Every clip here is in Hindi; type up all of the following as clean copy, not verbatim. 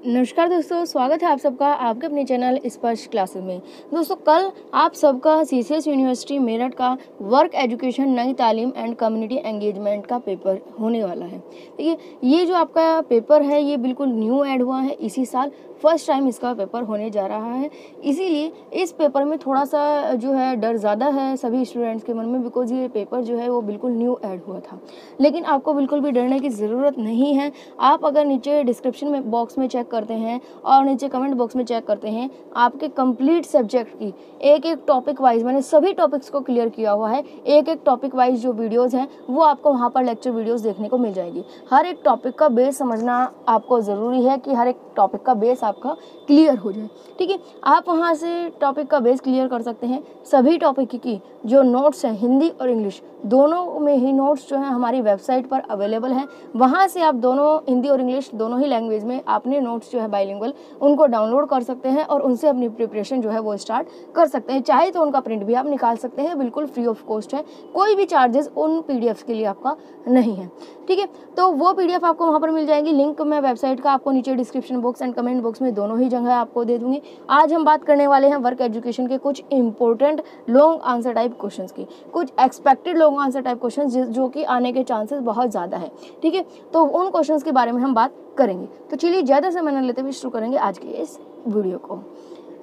नमस्कार दोस्तों, स्वागत है आप सबका आपके अपने चैनल स्पर्श क्लासेस में। दोस्तों, कल आप सबका सीसीएस यूनिवर्सिटी मेरठ का work education Nai Talim and community engagement का पेपर होने वाला है। देखिए, ये जो आपका पेपर है ये बिल्कुल न्यू ऐड हुआ है इसी साल, फर्स्ट टाइम इसका पेपर होने जा रहा है। इसीलिए इस पेपर में थोड़ा सा जो है डर ज़्यादा है सभी स्टूडेंट्स के मन में, बिकॉज ये पेपर जो है वो बिल्कुल न्यू ऐड हुआ था। लेकिन आपको बिल्कुल भी डरने की ज़रूरत नहीं है। आप अगर नीचे डिस्क्रिप्शन में बॉक्स में चेक करते हैं और नीचे कमेंट बॉक्स में चेक करते हैं, आपके कंप्लीट सब्जेक्ट की एक एक टॉपिक वाइज मैंने सभी टॉपिक्स को क्लियर किया हुआ है। एक एक टॉपिक वाइज जो वीडियोस हैं वो आपको वहाँ पर लेक्चर वीडियोस देखने को मिल जाएगी। हर एक टॉपिक का बेस समझना आपको ज़रूरी है कि हर एक टॉपिक का बेस आपका क्लियर हो जाए। ठीक है, आप वहाँ से टॉपिक का बेस क्लियर कर सकते हैं। सभी टॉपिक की जो नोट्स हैं हिंदी और इंग्लिश दोनों में ही नोट्स जो हैं हमारी वेबसाइट पर अवेलेबल हैं। वहाँ से आप दोनों हिंदी और इंग्लिश दोनों ही लैंग्वेज में अपने नोट्स जो है बाइलिंगुअल उनको डाउनलोड कर सकते हैं और उनसे अपनी प्रिपरेशन जो है वो स्टार्ट कर सकते हैं। चाहे तो उनका प्रिंट भी आप निकाल सकते हैं, बिल्कुल फ्री ऑफ कॉस्ट है। कोई भी चार्जेस उन पीडीएफ के लिए आपका नहीं है। ठीक है, तो वो पीडीएफ आपको वहाँ पर मिल जाएगी। लिंक मैं वेबसाइट का आपको नीचे description box and comment box में दोनों ही जगह आपको दे दूंगी। आज हम बात करने वाले हैं वर्क एजुकेशन के कुछ important long answer type questions की, कुछ expected long answer type questions जो कि आने के चांसेस बहुत ज़्यादा है। ठीक है, तो उन क्वेश्चंस के बारे में हम बात करेंगे। तो चलिए ज़्यादा समय न लेते हुए शुरू करेंगे आज के इस वीडियो को।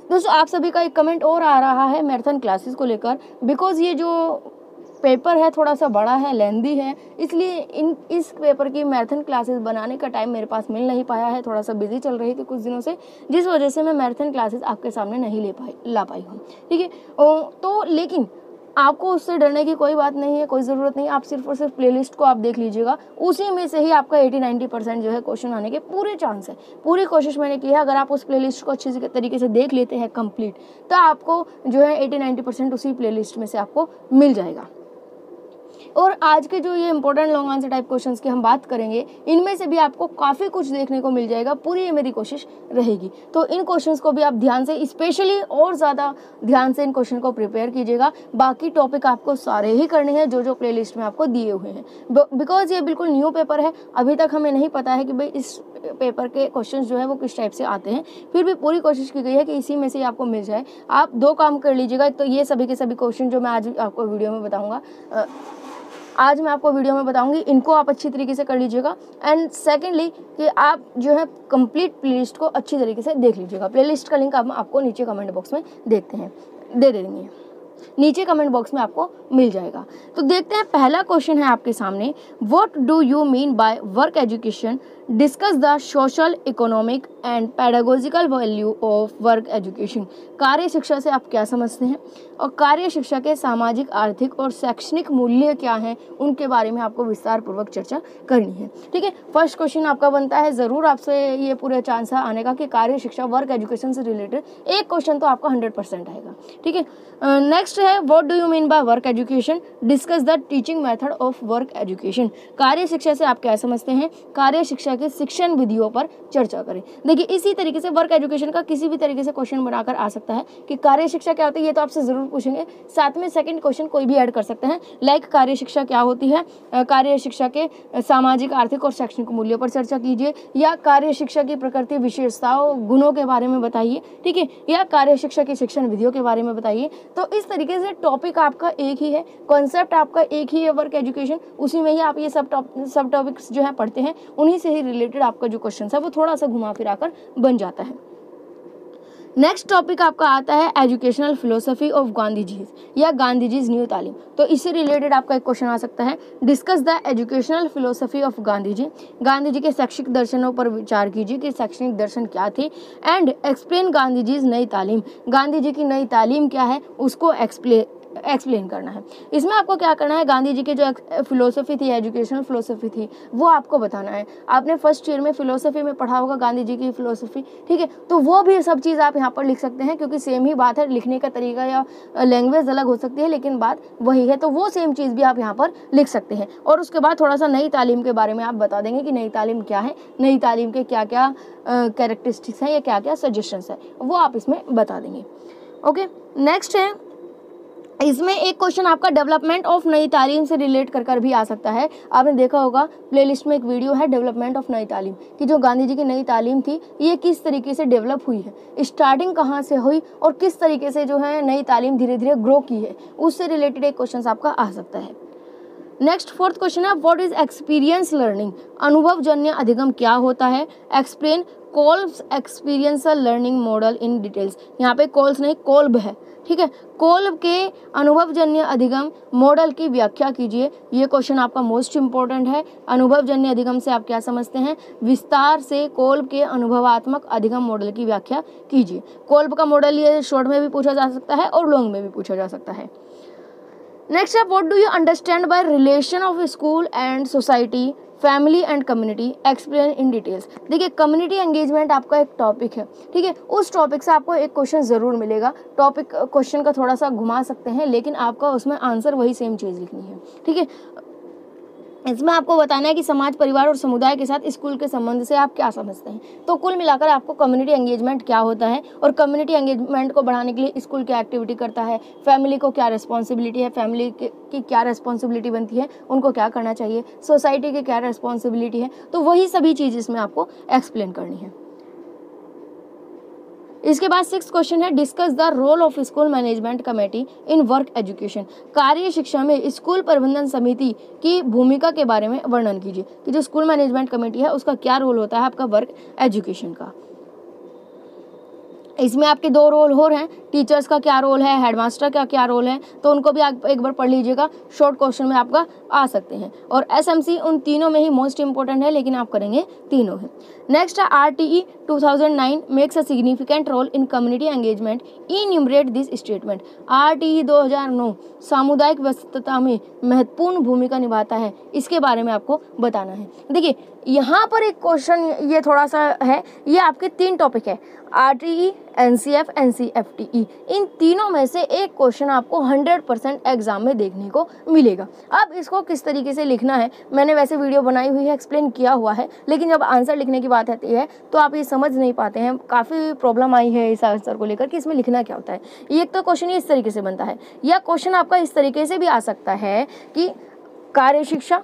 दोस्तों, आप सभी का एक कमेंट और आ रहा है मैराथन क्लासेस को लेकर, बिकॉज ये जो पेपर है थोड़ा सा बड़ा है, लेंदी है, इसलिए इस पेपर की मैराथन क्लासेस बनाने का टाइम मेरे पास मिल नहीं पाया है। थोड़ा सा बिजी चल रही थी कुछ दिनों से, जिस वजह से मैं मैराथन क्लासेस आपके सामने नहीं ला पाई हूँ। ठीक है, तो लेकिन आपको उससे डरने की कोई बात नहीं है, कोई ज़रूरत नहीं है। आप सिर्फ और सिर्फ प्लेलिस्ट को आप देख लीजिएगा, उसी में से ही आपका 80-90% जो है क्वेश्चन आने के पूरे चांस है। पूरी कोशिश मैंने की है। अगर आप उस प्लेलिस्ट को अच्छे तरीके से देख लेते हैं कंप्लीट, तो आपको जो है 80-90% उसी प्लेलिस्ट में से आपको मिल जाएगा। और आज के जो ये important long answer type questions की हम बात करेंगे, इनमें से भी आपको काफ़ी कुछ देखने को मिल जाएगा। पूरी ये मेरी कोशिश रहेगी। तो इन क्वेश्चंस को भी आप ध्यान से, स्पेशली और ज़्यादा ध्यान से इन क्वेश्चन को प्रिपेयर कीजिएगा। बाकी टॉपिक आपको सारे ही करने हैं जो प्लेलिस्ट में आपको दिए हुए हैं, बिकॉज ये बिल्कुल न्यू पेपर है। अभी तक हमें नहीं पता है कि भाई इस पेपर के क्वेश्चन जो है वो किस टाइप से आते हैं। फिर भी पूरी कोशिश की गई है कि इसी में से आपको मिल जाए। आप दो काम कर लीजिएगा। तो ये सभी के सभी क्वेश्चन जो मैं आज आपको वीडियो में बताऊँगा, आज मैं आपको वीडियो में बताऊंगी, इनको आप अच्छी तरीके से कर लीजिएगा। एंड सेकेंडली कि आप जो है कंप्लीट प्लेलिस्ट को अच्छी तरीके से देख लीजिएगा। प्लेलिस्ट का लिंक आपको नीचे कमेंट बॉक्स में दे देंगे, नीचे कमेंट बॉक्स में आपको मिल जाएगा। तो देखते हैं, पहला क्वेश्चन है आपके सामने, what do you mean by work education, discuss the social, economic and pedagogical value of work education. कार्य शिक्षा से आप क्या समझते हैं और कार्य शिक्षा के सामाजिक, आर्थिक और शैक्षणिक मूल्य क्या हैं, उनके बारे में आपको विस्तार पूर्वक चर्चा करनी है। ठीक है, फर्स्ट क्वेश्चन आपका बनता है, ज़रूर आपसे ये पूरे चांस है आने का कि कार्य शिक्षा वर्क एजुकेशन से रिलेटेड एक क्वेश्चन तो आपका 100% आएगा। ठीक है, नेक्स्ट है, what do you mean by work education, discuss the teaching method of work education. कार्य शिक्षा से आप क्या समझते हैं, कार्य शिक्षा के शिक्षण विधियों पर चर्चा करें। देखिए, इसी तरीके से वर्क एजुकेशन का किसी भी तरीके से क्वेश्चन बनाकर आ सकता है कि कार्य शिक्षा क्या होती है, ये तो आपसे जरूर पूछेंगे। साथ में सेकंड क्वेश्चन कोई भी ऐड कर सकते हैं, लाइक कार्य शिक्षा क्या होती है, कार्य शिक्षा के सामाजिक, आर्थिक और शैक्षणिक मूल्यों पर चर्चा कीजिए, या कार्य शिक्षा की प्रकृति, विशेषताओं, गुणों के बारे में बताइए। ठीक है, या कार्य शिक्षा की शिक्षण विधियों के बारे में बताइए। तो इस तरीके से टॉपिक आपका एक ही है, कॉन्सेप्ट आपका एक ही है, वर्क एजुकेशन, उसी में ही आप ये सब टॉपिक्स जो है पढ़ते हैं, उन्हीं से ही रिलेटेड आपका जो क्वेश्चन है वो थोड़ा सा घुमा फिरा कर बन जाता है। नेक्स्ट टॉपिक आपका आता है एजुकेशनल फिलोसफी ऑफ गांधी जी या गांधी जी न्यू तालीम। तो इससे रिलेटेड आपका एक क्वेश्चन आ सकता है, discuss the educational philosophy of Gandhi ji. Gandhi ji के शैक्षिक दर्शनों पर विचार कीजिए कि शैक्षणिक दर्शन क्या थे। एंड एक्सप्लेन गांधी जी नई तालीम, गांधी जी की नई तालीम क्या है उसको एक्सप्लेन करना है। इसमें आपको क्या करना है, गांधी जी की जो फिलोसफी थी, एजुकेशनल फिलोसफी थी, वो आपको बताना है। आपने फर्स्ट ईयर में फिलोसफी में पढ़ा होगा गांधी जी की फिलोसफी। ठीक है, तो वो भी सब चीज़ आप यहाँ पर लिख सकते हैं, क्योंकि सेम ही बात है, लिखने का तरीका या लैंग्वेज अलग हो सकती है लेकिन बात वही है। तो वो सेम चीज़ भी आप यहाँ पर लिख सकते हैं। और उसके बाद थोड़ा सा नई तालीम के बारे में आप बता देंगे कि नई तालीम क्या है, नई तालीम के क्या क्या कैरेक्टरिस्टिक्स हैं या क्या क्या सजेशंस है, वो आप इसमें बता देंगे। ओके, नेक्स्ट है इसमें एक क्वेश्चन आपका डेवलपमेंट ऑफ नई तालीम से रिलेट कर भी आ सकता है। आपने देखा होगा प्लेलिस्ट में एक वीडियो है डेवलपमेंट ऑफ नई तालीम कि जो गांधी जी की नई तालीम थी ये किस तरीके से डेवलप हुई है, स्टार्टिंग कहाँ से हुई और किस तरीके से जो है नई तालीम धीरे धीरे ग्रो की है, उससे रिलेटेड एक क्वेश्चन आपका आ सकता है। नेक्स्ट फोर्थ क्वेश्चन है व्हाट इज एक्सपीरियंस लर्निंग, अनुभवजन्य अधिगम क्या होता है। Explain Kolb's experiential learning model in details, यहाँ पे कोल्स नहीं कोल्ब है, ठीक है। कोल्ब के अनुभवजन्य अधिगम मॉडल की व्याख्या कीजिए, ये क्वेश्चन आपका मोस्ट इंपॉर्टेंट है। अनुभवजन्य अधिगम से आप क्या समझते हैं, विस्तार से कोल्ब के अनुभवात्मक अधिगम मॉडल की व्याख्या कीजिए। कोल्ब का मॉडल ये शॉर्ट में भी पूछा जा सकता है और लॉन्ग में भी पूछा जा सकता है। नेक्स्ट है what do you understand bye relation of school and society, family and community, explain in details. देखिए कम्युनिटी एंगेजमेंट आपका एक टॉपिक है, ठीक है, उस टॉपिक से आपको एक क्वेश्चन जरूर मिलेगा। टॉपिक क्वेश्चन का थोड़ा सा घुमा सकते हैं लेकिन आपका उसमें आंसर वही सेम चीज़ लिखनी है, ठीक है। इसमें आपको बताना है कि समाज, परिवार और समुदाय के साथ स्कूल के संबंध से आप क्या समझते हैं। तो कुल मिलाकर आपको कम्युनिटी एंगेजमेंट क्या होता है और कम्युनिटी एंगेजमेंट को बढ़ाने के लिए स्कूल क्या एक्टिविटी करता है, फैमिली को क्या रिस्पॉन्सिबिलिटी है, फैमिली की क्या रिस्पॉन्सिबिलिटी बनती है, उनको क्या करना चाहिए, सोसाइटी की क्या रिस्पॉन्सिबिलिटी है, तो वही सभी चीज़ इसमें आपको एक्सप्लेन करनी है। इसके बाद 6th क्वेश्चन है discuss the role of school management committee in work education, कार्य शिक्षा में स्कूल प्रबंधन समिति की भूमिका के बारे में वर्णन कीजिए कि जो स्कूल मैनेजमेंट कमेटी है उसका क्या रोल होता है आपका वर्क एजुकेशन का। इसमें आपके 2 रोल हो रहे हैं, टीचर्स का क्या रोल है, हेडमास्टर का क्या रोल है, तो उनको भी आप एक बार पढ़ लीजिएगा, शॉर्ट क्वेश्चन में आपका आ सकते हैं। और एसएमसी उन तीनों में ही मोस्ट इंपॉर्टेंट है लेकिन आप करेंगे तीनों है। नेक्स्ट है RTE 2009 makes a significant role in community engagement, enumerate this statement. RTE 2009 सामुदायिक व्यस्तता में महत्वपूर्ण भूमिका निभाता है, इसके बारे में आपको बताना है। देखिए यहाँ पर एक क्वेश्चन ये थोड़ा सा है, ये आपके 3 टॉपिक है, आरटीई, एनसीएफ, एनसीएफटीई, इन तीनों में से एक क्वेश्चन आपको 100% एग्जाम में देखने को मिलेगा। अब इसको किस तरीके से लिखना है मैंने वैसे वीडियो बनाई हुई है, एक्सप्लेन किया हुआ है, लेकिन जब आंसर लिखने की बात आती है तो आप ये समझ नहीं पाते हैं, काफ़ी प्रॉब्लम आई है इस आंसर को लेकर कि इसमें लिखना क्या होता है। एक तो क्वेश्चन इस तरीके से बनता है, या क्वेश्चन आपका इस तरीके से भी आ सकता है कि कार्य शिक्षा,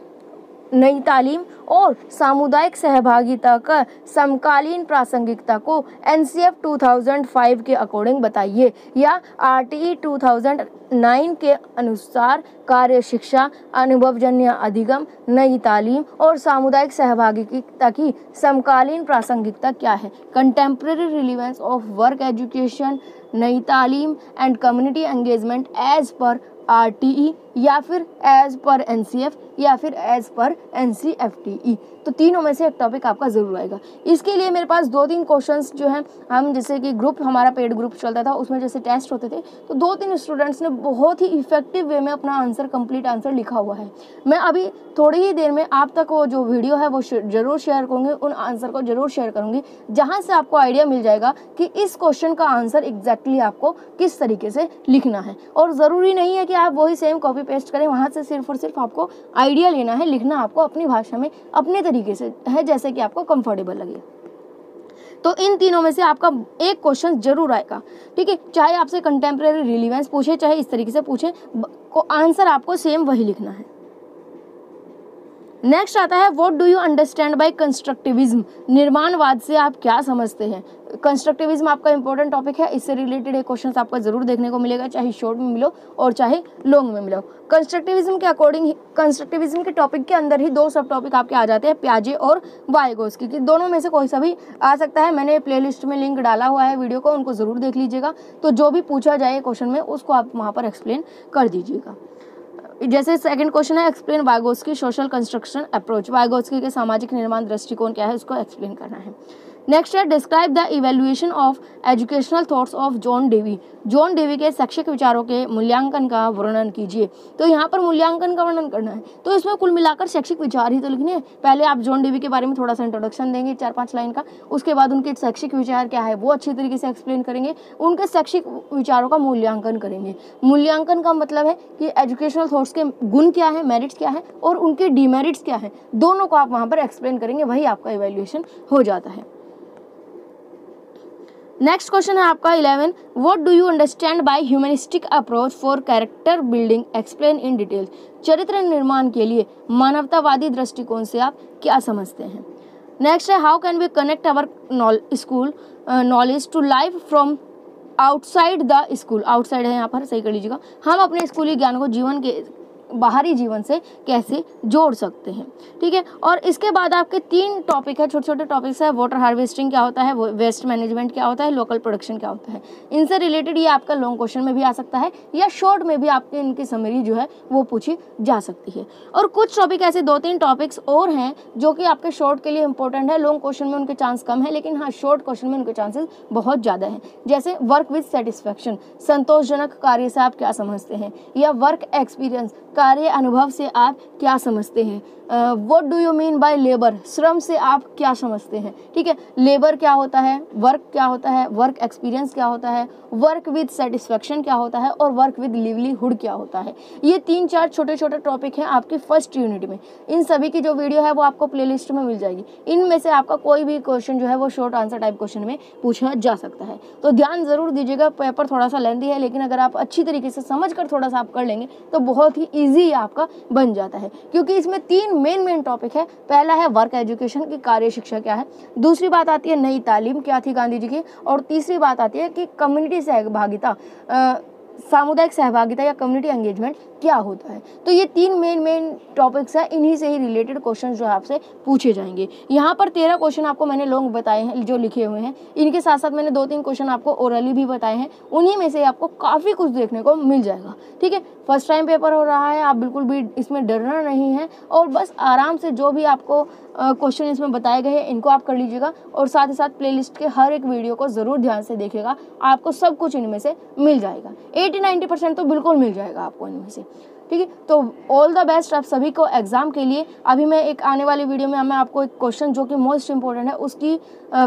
नई तालीम और सामुदायिक सहभागिता का समकालीन प्रासंगिकता को एनसीएफ 2005 के अकॉर्डिंग बताइए, या आरटीई 2009 के अनुसार कार्य शिक्षा, अनुभवजन्य अधिगम, नई तालीम और सामुदायिक सहभागिता की समकालीन प्रासंगिकता क्या है। Contemporary relevance of work education, Nai Talim and community engagement as per RTE, या फिर एज पर एनसीएफ, या फिर एज पर एनसीएफटीई। तो तीनों में से एक टॉपिक आपका जरूर आएगा। इसके लिए मेरे पास 2-3 क्वेश्चंस जो हैं, हम जैसे कि ग्रुप, हमारा पेड ग्रुप चलता था, उसमें जैसे टेस्ट होते थे तो 2-3 स्टूडेंट्स ने बहुत ही इफेक्टिव वे में अपना आंसर, कंप्लीट आंसर लिखा हुआ है। मैं अभी थोड़ी ही देर में आप तक वो जो वीडियो है वो जरूर शेयर करूँगी, उन आंसर को जरूर शेयर करूँगी, जहाँ से आपको आइडिया मिल जाएगा कि इस क्वेश्चन का आंसर एग्जैक्टली आपको किस तरीके से लिखना है। और ज़रूरी नहीं है कि आप वही सेम कॉपी पेस्ट करें, वहाँ से सिर्फ और सिर्फ आपको आइडिया लेना है, लिखना आपको अपनी भाषा में अपने तरीके से है, जैसे कि आपको कंफर्टेबल लगे। तो इन तीनों में से आपका एक क्वेश्चन जरूर आएगा, ठीक है, चाहे आपसे कंटेम्प्रेरी रिलीवेंस पूछे, चाहे इस तरीके से पूछे, आंसर आपको सेम वही लिखना है। नेक्स्ट आता है what do you understand by constructivism, निर्माणवाद से आप क्या समझते हैं। कंस्ट्रक्टिविज्म आपका इंपॉर्टेंट टॉपिक है, इससे रिलेटेड एक क्वेश्चन आपका जरूर देखने को मिलेगा, चाहे शॉर्ट में मिलो और चाहे लॉन्ग में मिलो। कंस्ट्रक्टिविज्म के अकॉर्डिंग, कंस्ट्रक्टिविज्म के टॉपिक के अंदर ही 2 सब टॉपिक आपके आ जाते हैं, प्याजे और वाइगोत्स्की, कि दोनों में से कोई सा भी आ सकता है। मैंने प्लेलिस्ट में लिंक डाला हुआ है वीडियो को, उनको जरूर देख लीजिएगा। तो जो भी पूछा जाए क्वेश्चन में उसको आप वहाँ पर एक्सप्लेन कर दीजिएगा। जैसे सेकंड क्वेश्चन है explain Vygotsky social construction approach, Vygotsky के सामाजिक निर्माण दृष्टिकोण क्या है, उसको एक्सप्लेन करना है। नेक्स्ट है describe the evaluation of educational thoughts of John Dewey, John Dewey के शैक्षिक विचारों के मूल्यांकन का वर्णन कीजिए। तो यहाँ पर मूल्यांकन का वर्णन करना है, तो इसमें कुल मिलाकर शैक्षिक विचार ही तो लिखने हैं। पहले आप जॉन डेवी के बारे में थोड़ा सा इंट्रोडक्शन देंगे 4-5 लाइन का, उसके बाद उनके शैक्षिक विचार क्या है वो अच्छी तरीके से एक्सप्लेन करेंगे, उनके शैक्षिक विचारों का मूल्यांकन करेंगे। मूल्यांकन का मतलब है कि एजुकेशनल थॉट्स के गुण क्या है, मेरिट्स क्या है और उनके डिमेरिट्स क्या है, दोनों को आप वहाँ पर एक्सप्लेन करेंगे, वही आपका इवेल्युएशन हो जाता है। नेक्स्ट क्वेश्चन है आपका 11, what do you understand bye humanistic approach for character building, explain in detail. चरित्र निर्माण के लिए मानवतावादी दृष्टिकोण से आप क्या समझते हैं। नेक्स्ट है, how can we connect our school knowledge to life from outside the school. Outside है यहाँ पर, सही कर लीजिएगा। हम अपने स्कूली ज्ञान को जीवन के बाहरी जीवन से कैसे जोड़ सकते हैं, ठीक है। और इसके बाद आपके 3 टॉपिक है, छोटे छोटे टॉपिक्स है। वाटर हार्वेस्टिंग क्या होता है, वेस्ट मैनेजमेंट क्या होता है, लोकल प्रोडक्शन क्या होता है। इनसे रिलेटेड ये आपका लॉन्ग क्वेश्चन में भी आ सकता है या शॉर्ट में भी आपके इनकी समरी जो है वो पूछी जा सकती है। और कुछ टॉपिक ऐसे 2-3 टॉपिक्स और हैं जो कि आपके शॉर्ट के लिए इंपॉर्टेंट है। लॉन्ग क्वेश्चन में उनके चांस कम है, लेकिन हाँ शॉर्ट क्वेश्चन में उनके चांसेस बहुत ज़्यादा है। जैसे वर्क विद सेटिस्फैक्शन, संतोषजनक कार्य से आप क्या समझते हैं, या वर्क एक्सपीरियंस, कार्य अनुभव से आप क्या समझते हैं। What do you mean by labour, श्रम से आप क्या समझते हैं, ठीक है। लेबर क्या होता है, वर्क क्या होता है, वर्क एक्सपीरियंस क्या होता है, वर्क विद सेटिस्फैक्शन क्या होता है, और वर्क विद लिवलीहुड क्या होता है। ये 3-4 छोटे छोटे टॉपिक हैं आपके फर्स्ट यूनिट में। इन सभी की जो वीडियो है वो आपको प्लेलिस्ट में मिल जाएगी। इनमें से आपका कोई भी क्वेश्चन जो है वो शॉर्ट आंसर टाइप क्वेश्चन में पूछा जा सकता है। तो ध्यान जरूर दीजिएगा, पेपर थोड़ा सा लेंथी है, लेकिन अगर आप अच्छी तरीके से समझ कर थोड़ा सा आप कर लेंगे तो बहुत ही ईजी आपका बन जाता है, क्योंकि इसमें 3 मेन टॉपिक है। पहला है वर्क एजुकेशन की कार्य शिक्षा क्या है, दूसरी बात आती है नई तालीम क्या थी गांधी जी की, और तीसरी बात आती है कि कम्युनिटी सहभागिता, सामुदायिक सहभागिता या कम्युनिटी एंगेजमेंट क्या होता है। तो ये 3 मेन टॉपिक्स हैं, इन्हीं से ही रिलेटेड क्वेश्चन जो है आपसे पूछे जाएंगे। यहाँ पर 13 क्वेश्चन आपको मैंने लॉन्ग बताए हैं जो लिखे हुए हैं, इनके साथ साथ मैंने 2-3 क्वेश्चन आपको ओरली भी बताए हैं। उन्हीं में से आपको काफ़ी कुछ देखने को मिल जाएगा, ठीक है। फर्स्ट टाइम पेपर हो रहा है, आप बिल्कुल भी इसमें डरना नहीं है, और बस आराम से जो भी आपको क्वेश्चन इसमें बताए गए हैं इनको आप कर लीजिएगा, और साथ ही साथ प्लेलिस्ट के हर एक वीडियो को ज़रूर ध्यान से देखिएगा, आपको सब कुछ इनमें से मिल जाएगा। 80-90% तो बिल्कुल मिल जाएगा आपको इनमें से, ठीक है। तो ऑल द बेस्ट आप सभी को एग्जाम के लिए। अभी मैं एक आने वाली वीडियो में मैं आपको एक क्वेश्चन जो कि मोस्ट इंपॉर्टेंट है उसकी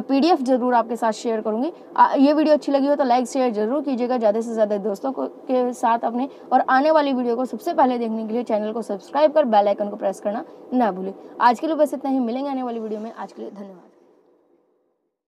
PDF जरूर आपके साथ शेयर करूंगी। ये वीडियो अच्छी लगी हो तो लाइक शेयर जरूर कीजिएगा ज़्यादा से ज़्यादा दोस्तों के साथ अपने, और आने वाली वीडियो को सबसे पहले देखने के लिए चैनल को सब्सक्राइब कर बेल आइकन को प्रेस करना ना भूलें। आज के लिए बस इतना ही, मिलेंगे आने वाली वीडियो में। आज के लिए धन्यवाद।